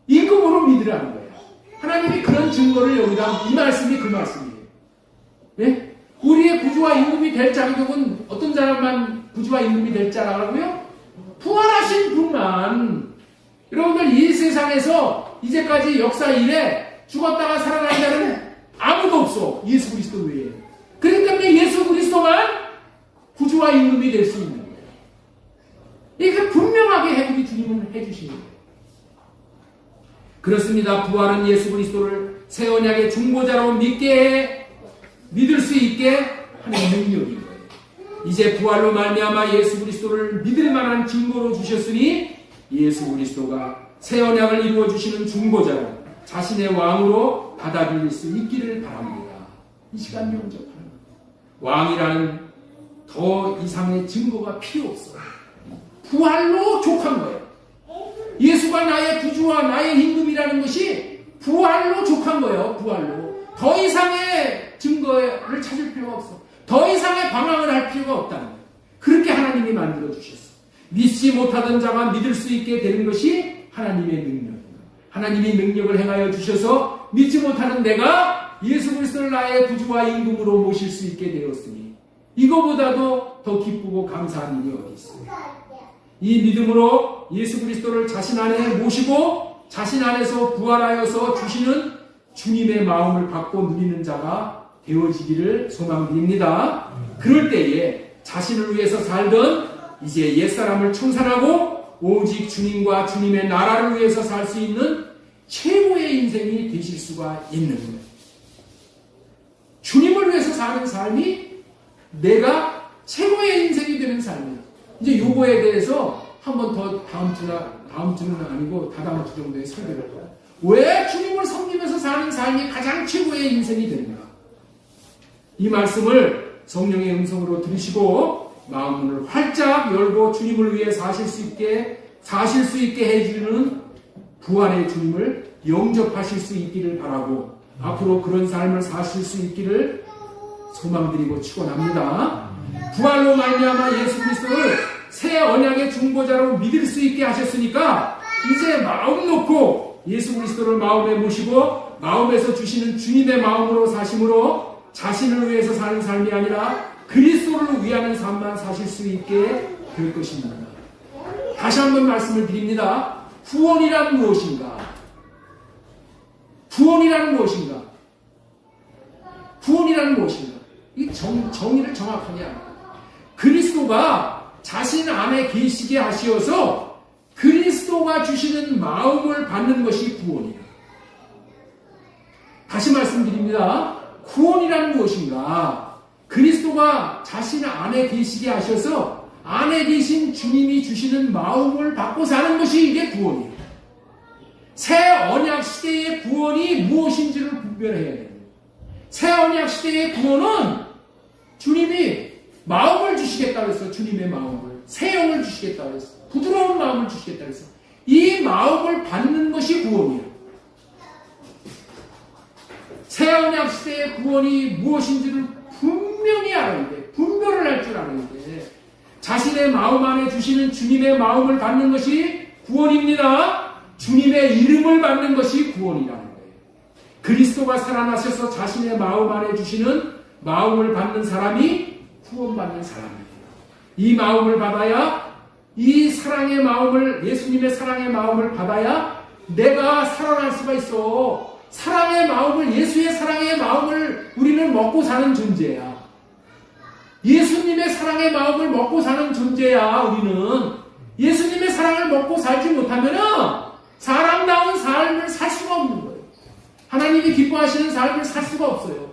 임금으로 믿으라는 거예요. 하나님이 그런 증거를 여기다, 이 말씀이 그 말씀이에요. 네? 우리의 구주와 임금이 될 자격은 어떤 사람만 구주와 임금이 될 자라고요? 부활하신 분만. 여러분들 이 세상에서 이제까지 역사 이래 죽었다가 살아난 자는 아무도 없어. 예수 그리스도 외에. 그렇기 때문에 예수 그리스도만 구주와 임금이 될 수 있는 거예요. 이게 분명하게 해주기 주님은 해주시는 거예요. 그렇습니다. 부활은 예수 그리스도를 새 언약의 중보자로 믿을 수 있게 하는 능력인 거예요. 이제 부활로 말미암아 예수 그리스도를 믿을 만한 증거로 주셨으니 예수 그리스도가 새 언약을 이루어 주시는 중보자로 자신의 왕으로 받아들일 수 있기를 바랍니다. 이 시간 영접하는 왕이라는 더 이상의 증거가 필요 없어요. 부활로 족한 거예요. 예수가 나의 구주와 나의 임금이라는 것이 부활로 족한 거예요. 부활로. 더 이상의 증거를 찾을 필요가 없어. 더 이상의 방황을 할 필요가 없다는 거예요. 그렇게 하나님이 만들어 주셨어. 믿지 못하던 자가 믿을 수 있게 되는 것이 하나님의 능력입니다. 하나님이 능력을 행하여 주셔서 믿지 못하는 내가 예수 그리스도를 나의 구주와 임금으로 모실 수 있게 되었으니 이거보다도 더 기쁘고 감사한 일이 어디 있어요. 이 믿음으로 예수 그리스도를 자신 안에 모시고 자신 안에서 부활하여서 주시는 주님의 마음을 받고 누리는 자가 되어지기를 소망드립니다. 그럴 때에 자신을 위해서 살던 이제 옛사람을 청산하고 오직 주님과 주님의 나라를 위해서 살 수 있는 최고의 인생이 되실 수가 있는 거예요. 주님을 위해서 사는 삶이 내가 최고의 인생이 되는 삶이에요. 이제 요거에 대해서 한 번 더 다음 주는 아니고 다다음 주 정도에 설교를 해요. 왜 주님을 섬기면서 사는 삶이 가장 최고의 인생이 되는가? 이 말씀을 성령의 음성으로 들으시고 마음문을 활짝 열고 주님을 위해 사실 수 있게 해주는 부활의 주님을 영접하실 수 있기를 바라고 앞으로 그런 삶을 사실 수 있기를 소망드리고 축원합니다. 부활로 말미암아 예수 그리스도를 새 언약의 중보자로 믿을 수 있게 하셨으니까 이제 마음 놓고 예수 그리스도를 마음에 모시고 마음에서 주시는 주님의 마음으로 사심으로 자신을 위해서 사는 삶이 아니라 그리스도를 위하는 삶만 사실 수 있게 될 것입니다. 다시 한번 말씀을 드립니다. 구원이란 무엇인가? 구원이란 무엇인가? 구원이란 무엇인가? 이 정의를 정확하게 합니다. 그리스도가 자신 안에 계시게 하시어서 그리스도가 주시는 마음을 받는 것이 구원이에요. 다시 말씀드립니다. 구원이란 무엇인가? 그리스도가 자신 안에 계시게 하셔서 안에 계신 주님이 주시는 마음을 받고 사는 것이 이게 구원이에요. 새 언약 시대의 구원이 무엇인지를 분별해야 돼요. 새 언약 시대의 구원은 주님이 마음을 주시겠다고 했어요. 주님의 마음을. 새 영을 주시겠다고 했어요. 부드러운 마음을 주시겠다고 했어요. 이 마음을 받는 것이 구원이에요. 새 언약 시대의 구원이 무엇인지를 분명히 알아야 돼. 분별을 할 줄 알아야 돼. 자신의 마음 안에 주시는 주님의 마음을 받는 것이 구원입니다. 주님의 이름을 받는 것이 구원이라는 거예요. 그리스도가 살아나셔서 자신의 마음 안에 주시는 마음을 받는 사람이 구원받는 사람이에요. 이 마음을 받아야 이 사랑의 마음을 예수님의 사랑의 마음을 받아야 내가 살아날 수가 있어. 사랑의 마음을, 예수의 사랑의 마음을 우리는 먹고 사는 존재야. 예수님의 사랑의 마음을 먹고 사는 존재야. 우리는 예수님의 사랑을 먹고 살지 못하면은 사랑다운 삶을 살 수가 없는 거예요. 하나님이 기뻐하시는 삶을 살 수가 없어요.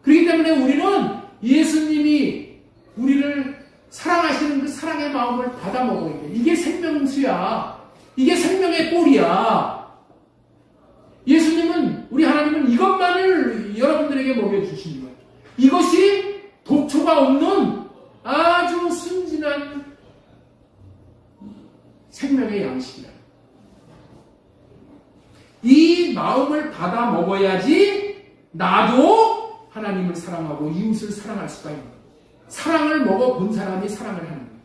그렇기 때문에 우리는 예수님이 우리를 사랑하시는 그 사랑의 마음을 받아 먹어야 돼. 이게 생명수야. 이게 생명의 꼴이야. 예수님은, 우리 하나님은 이것만을 여러분들에게 먹여주신 거예요. 이것이 독초가 없는 아주 순진한 생명의 양식이다. 이 마음을 받아 먹어야지 나도 하나님을 사랑하고 이웃을 사랑할 수가 있는 거예요. 사랑을 먹어본 사람이 사랑을 하는 거예요.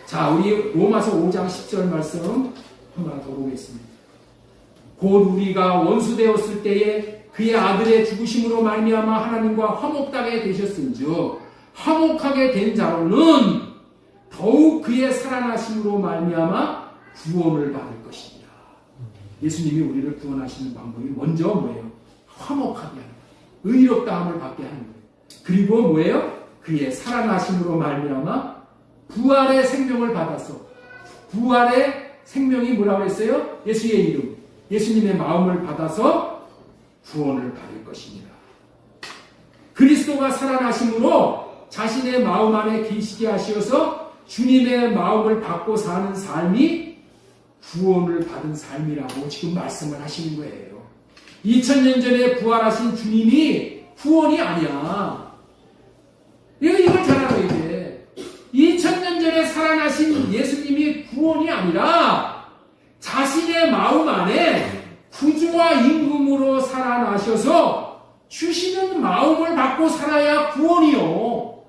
자, 우리 로마서 5장 10절 말씀 한번 더 보겠습니다. 곧 우리가 원수되었을 때에 그의 아들의 죽으심으로 말미암아 하나님과 화목하게 되셨은즉 화목하게 된 자로는 더욱 그의 살아나심으로 말미암아 구원을 받을 것입니다. 예수님이 우리를 구원하시는 방법이 먼저 뭐예요? 화목하게 하는 거예요. 의롭다함을 받게 하는 거예요. 그리고 뭐예요? 그의 살아나심으로 말미암아 부활의 생명을 받아서, 부활의 생명이 뭐라고 했어요? 예수의 이름, 예수님의 마음을 받아서 구원을 받을 것입니다. 그리스도가 살아나심으로 자신의 마음 안에 계시게 하시어서 주님의 마음을 받고 사는 삶이 구원을 받은 삶이라고 지금 말씀을 하시는 거예요. 2000년 전에 부활하신 주님이 구원이 아니야. 이걸 잘 알아야 돼. 2000년 전에 살아나신 예수님이 구원이 아니라 자신의 마음 안에 구주와 임금으로 살아나셔서 주시는 마음을 받고 살아야 구원이요.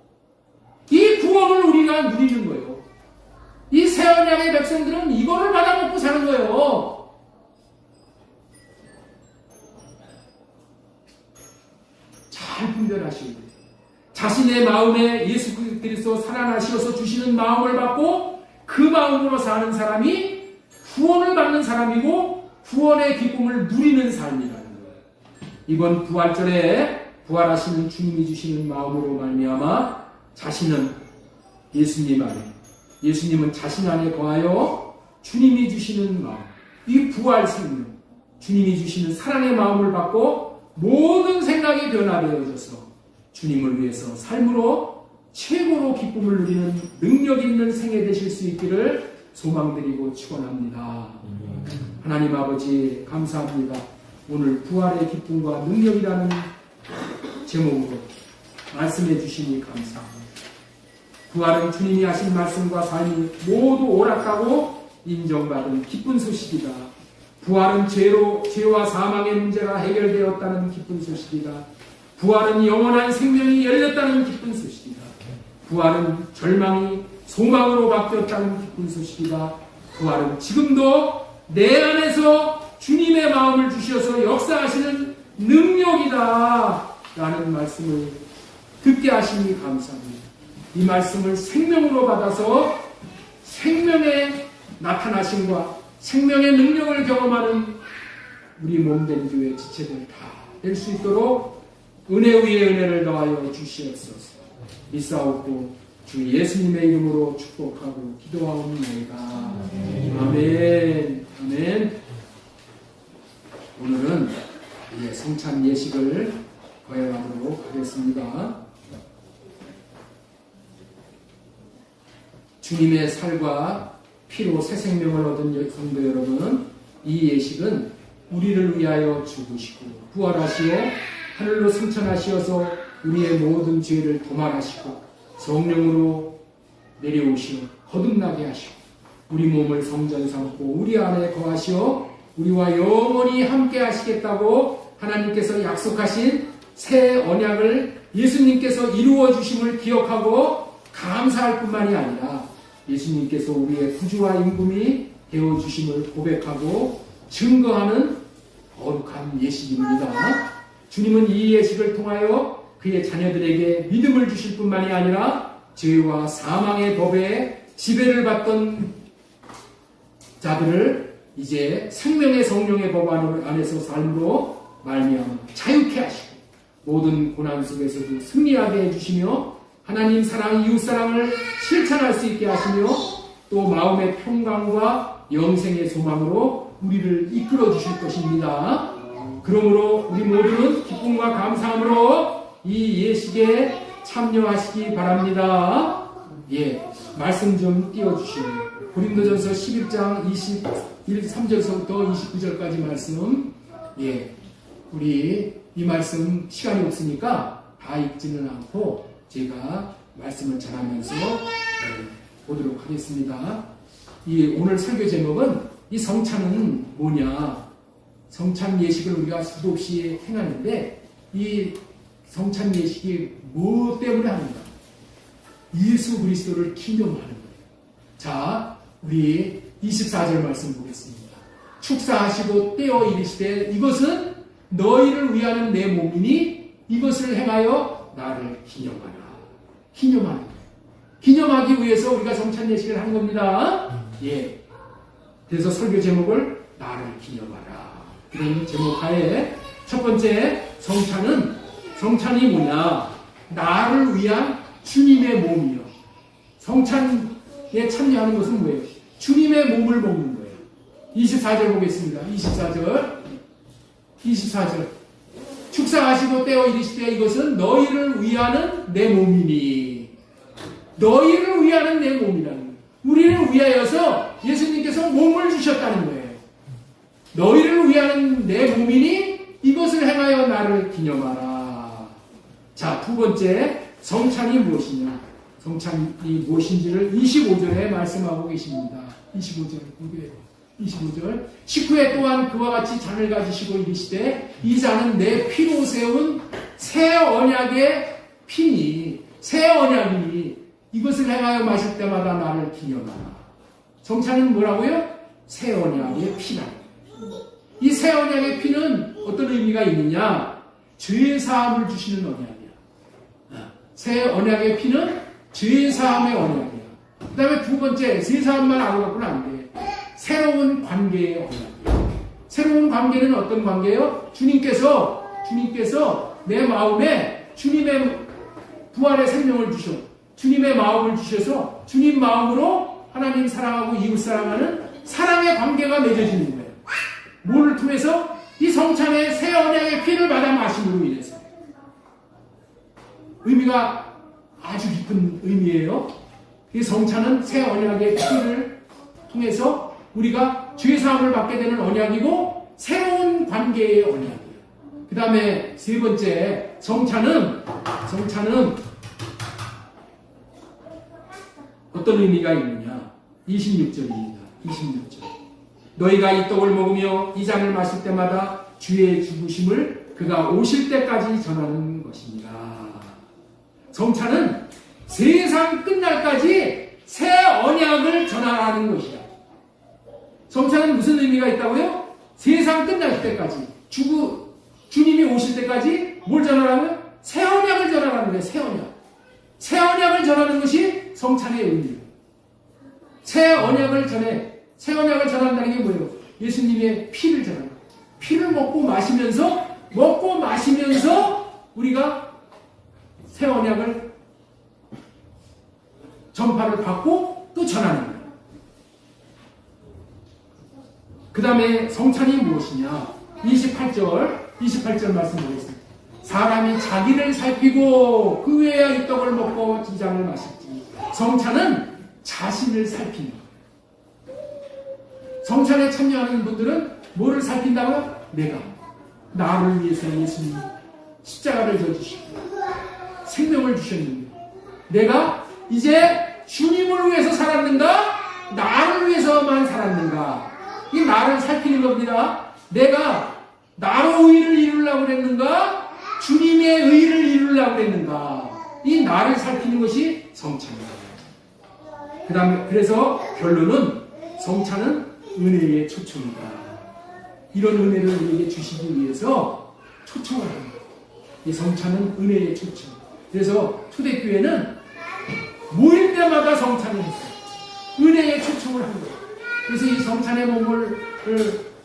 이 구원을 우리가 누리는 거예요. 이 새 언약의 백성들은 이거를 받아먹고 사는 거예요. 잘 분별하셔야 돼요. 자신의 마음에 예수 그리스도 살아나셔서 주시는 마음을 받고 그 마음으로 사는 사람이 구원을 받는 사람이고 구원의 기쁨을 누리는 삶이라는 거예요. 이번 부활절에 부활하시는 주님이 주시는 마음으로 말미암아 자신은 예수님 안에, 예수님은 자신 안에 거하여 주님이 주시는 마음, 이 부활 생명, 주님이 주시는 사랑의 마음을 받고 모든 생각이 변화되어져서 주님을 위해서 삶으로 최고로 기쁨을 누리는 능력 있는 생애 되실 수 있기를 소망드리고 축원합니다. 하나님 아버지 감사합니다. 오늘 부활의 기쁨과 능력이라는 제목으로 말씀해 주시니 감사합니다. 부활은 주님이 하신 말씀과 삶이 모두 옳았다고 인정받은 기쁜 소식이다. 부활은 죄와 사망의 문제가 해결되었다는 기쁜 소식이다. 부활은 영원한 생명이 열렸다는 기쁜 소식이다. 부활은 절망이 소망으로 바뀌었다는 기쁜 소식이다. 부활은 지금도 내 안에서 주님의 마음을 주셔서 역사하시는 능력이다 라는 말씀을 듣게 하시니 감사합니다. 이 말씀을 생명으로 받아서 생명의 나타나심과 생명의 능력을 경험하는 우리 몸된 교회 지체들 다 될 수 있도록 은혜 위에 은혜를 더하여 주시옵소서. 믿사옵고 주 예수님의 이름으로 축복하고 기도하옵나이다. 아멘. 아멘. 오늘은 성찬 예식을 거행하도록 하겠습니다. 주님의 살과 피로 새 생명을 얻은 성도 여러분, 이 예식은 우리를 위하여 죽으시고 부활하시어 하늘로 승천하시어서 우리의 모든 죄를 도말하시고 성령으로 내려오시어 거듭나게 하시고 우리 몸을 성전 삼고 우리 안에 거하시어 우리와 영원히 함께 하시겠다고 하나님께서 약속하신 새 언약을 예수님께서 이루어 주심을 기억하고 감사할 뿐만이 아니라 예수님께서 우리의 구주와 임금이 되어 주심을 고백하고 증거하는 거룩한 예식입니다. 주님은 이 예식을 통하여 그의 자녀들에게 믿음을 주실 뿐만이 아니라 죄와 사망의 법에 지배를 받던 자들을 이제 생명의 성령의 법 안에서 삶으로 말미암아 자유케 하시고 모든 고난 속에서도 승리하게 해주시며 하나님 사랑, 이웃 사랑을 실천할 수 있게 하시며 또 마음의 평강과 영생의 소망으로 우리를 이끌어 주실 것입니다. 그러므로 우리 모두는 기쁨과 감사함으로 이 예식에 참여하시기 바랍니다. 예, 말씀 좀 띄워주시고요. 고린도전서 11장 23절서부터 29절까지 말씀. 예, 우리 이 말씀 시간이 없으니까 다 읽지는 않고 제가 말씀을 전하면서 보도록 하겠습니다. 이 오늘 설교 제목은 이 성찬은 뭐냐? 성찬 예식을 우리가 수도 없이 행하는데 이 성찬 예식이 뭐 때문에 하는가? 예수 그리스도를 기념하는 거예요. 자, 우리 24절 말씀 보겠습니다. 축사하시고 떼어 이르시되 이것은 너희를 위하는 내 몸이니 이것을 행하여 나를 기념하라. 기념하는 거예요. 기념하기 위해서 우리가 성찬 예식을 하는 겁니다. 예. 그래서 설교 제목을 나를 기념하라. 이런 제목 하에 첫 번째 성찬이 뭐냐? 나를 위한 주님의 몸이요. 성찬에 참여하는 것은 뭐예요? 주님의 몸을 먹는 거예요. 24절 보겠습니다. 24절. 축사하시고 떼어 이르시되 이것은 너희를 위하는 내 몸이니. 너희를 위하는 내 몸이라는 거예요. 우리를 위하여서 예수님께서 몸을 주셨다는 거예요. 너희를 위하는 내 몸이니 이것을 행하여 나를 기념하라. 자, 두 번째, 성찬이 무엇이냐? 성찬이 무엇인지를 25절에 말씀하고 계십니다. 25절. 식후에 또한 그와 같이 잔을 가지시고 이르시되 이 잔은 내 피로 세운 새 언약의 피니, 새 언약이니 이것을 행하여 마실 때마다 나를 기념하라. 성찬은 뭐라고요? 새 언약의 피라. 이 새 언약의 피는 어떤 의미가 있느냐? 죄 사함을 주시는 언약이야. 새 언약의 피는 죄 사함의 언약이야. 그 다음에 두 번째, 새 사함만 알아갖고는 안 돼. 새로운 관계의 언약이야. 새로운 관계는 어떤 관계예요? 주님께서 내 마음에 주님의 부활의 생명을 주셔. 주님의 마음을 주셔서 주님 마음으로 하나님 사랑하고 이웃 사랑하는 사랑의 관계가 맺어지는 거예요. 뭐를 통해서? 이 성찬의 새 언약의 피를 받아 마심으로 인해서. 의미가 아주 깊은 의미예요. 이 성찬은 새 언약의 피를 통해서 우리가 죄사함을 받게 되는 언약이고 새로운 관계의 언약이에요. 그 다음에 세 번째, 성찬은 어떤 의미가 있느냐? 26절입니다. 26절. 너희가 이 떡을 먹으며 이 잔을 마실 때마다 주의 죽으심을 그가 오실 때까지 전하는 것입니다. 성찬은 세상 끝날까지 새 언약을 전하라는 것이다. 성찬은 무슨 의미가 있다고요? 세상 끝날 때까지, 주님이 오실 때까지 뭘 전하라고요? 새 언약을 전하라는 거예요. 새 언약. 새 언약을 전하는 것이 성찬의 의미예요. 새 언약을 전한다는 게 뭐예요? 예수님의 피를 전하는 거예요. 피를 먹고 마시면서 우리가 새 언약을 전파를 받고 또 전하는 거예요. 그 다음에 성찬이 무엇이냐? 28절 말씀 보겠습니다. 사람이 자기를 살피고 그 외야 이 떡을 먹고 이 잔을 마실지. 성찬은 자신을 살피는 거예요. 성찬에 참여하는 분들은 뭐를 살핀다고요? 내가 나를 위해서 예수님이 십자가를 져주시고 생명을 주셨는데 내가 이제 주님을 위해서 살았는가? 나를 위해서만 살았는가? 이 나를 살피는 겁니다. 내가 나로 의를 이루려고 그랬는가? 주님의 의를 이루려고 그랬는가? 이 나를 살피는 것이 성찬입니다. 그 다음에 그래서 결론은 성찬은 은혜의 초청이다. 이런 은혜를 우리에게 주시기 위해서 초청을 합니다. 이 성찬은 은혜의 초청. 그래서 초대교회는 모일 때마다 성찬을 했어요. 은혜의 초청을 한 거예요. 그래서 이 성찬의 몸을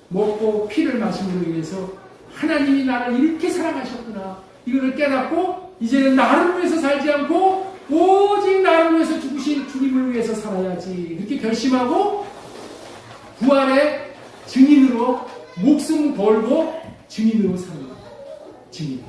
먹고 피를 마심으로 인해서 하나님이 나를 이렇게 사랑하셨구나. 이거를 깨닫고 이제는 나를 위해서 살지 않고 오직 나를 위해서 죽으신 주님을 위해서 살아야지. 그렇게 결심하고 부활의 증인으로 목숨 걸고 증인으로 사는 거예요. 증인.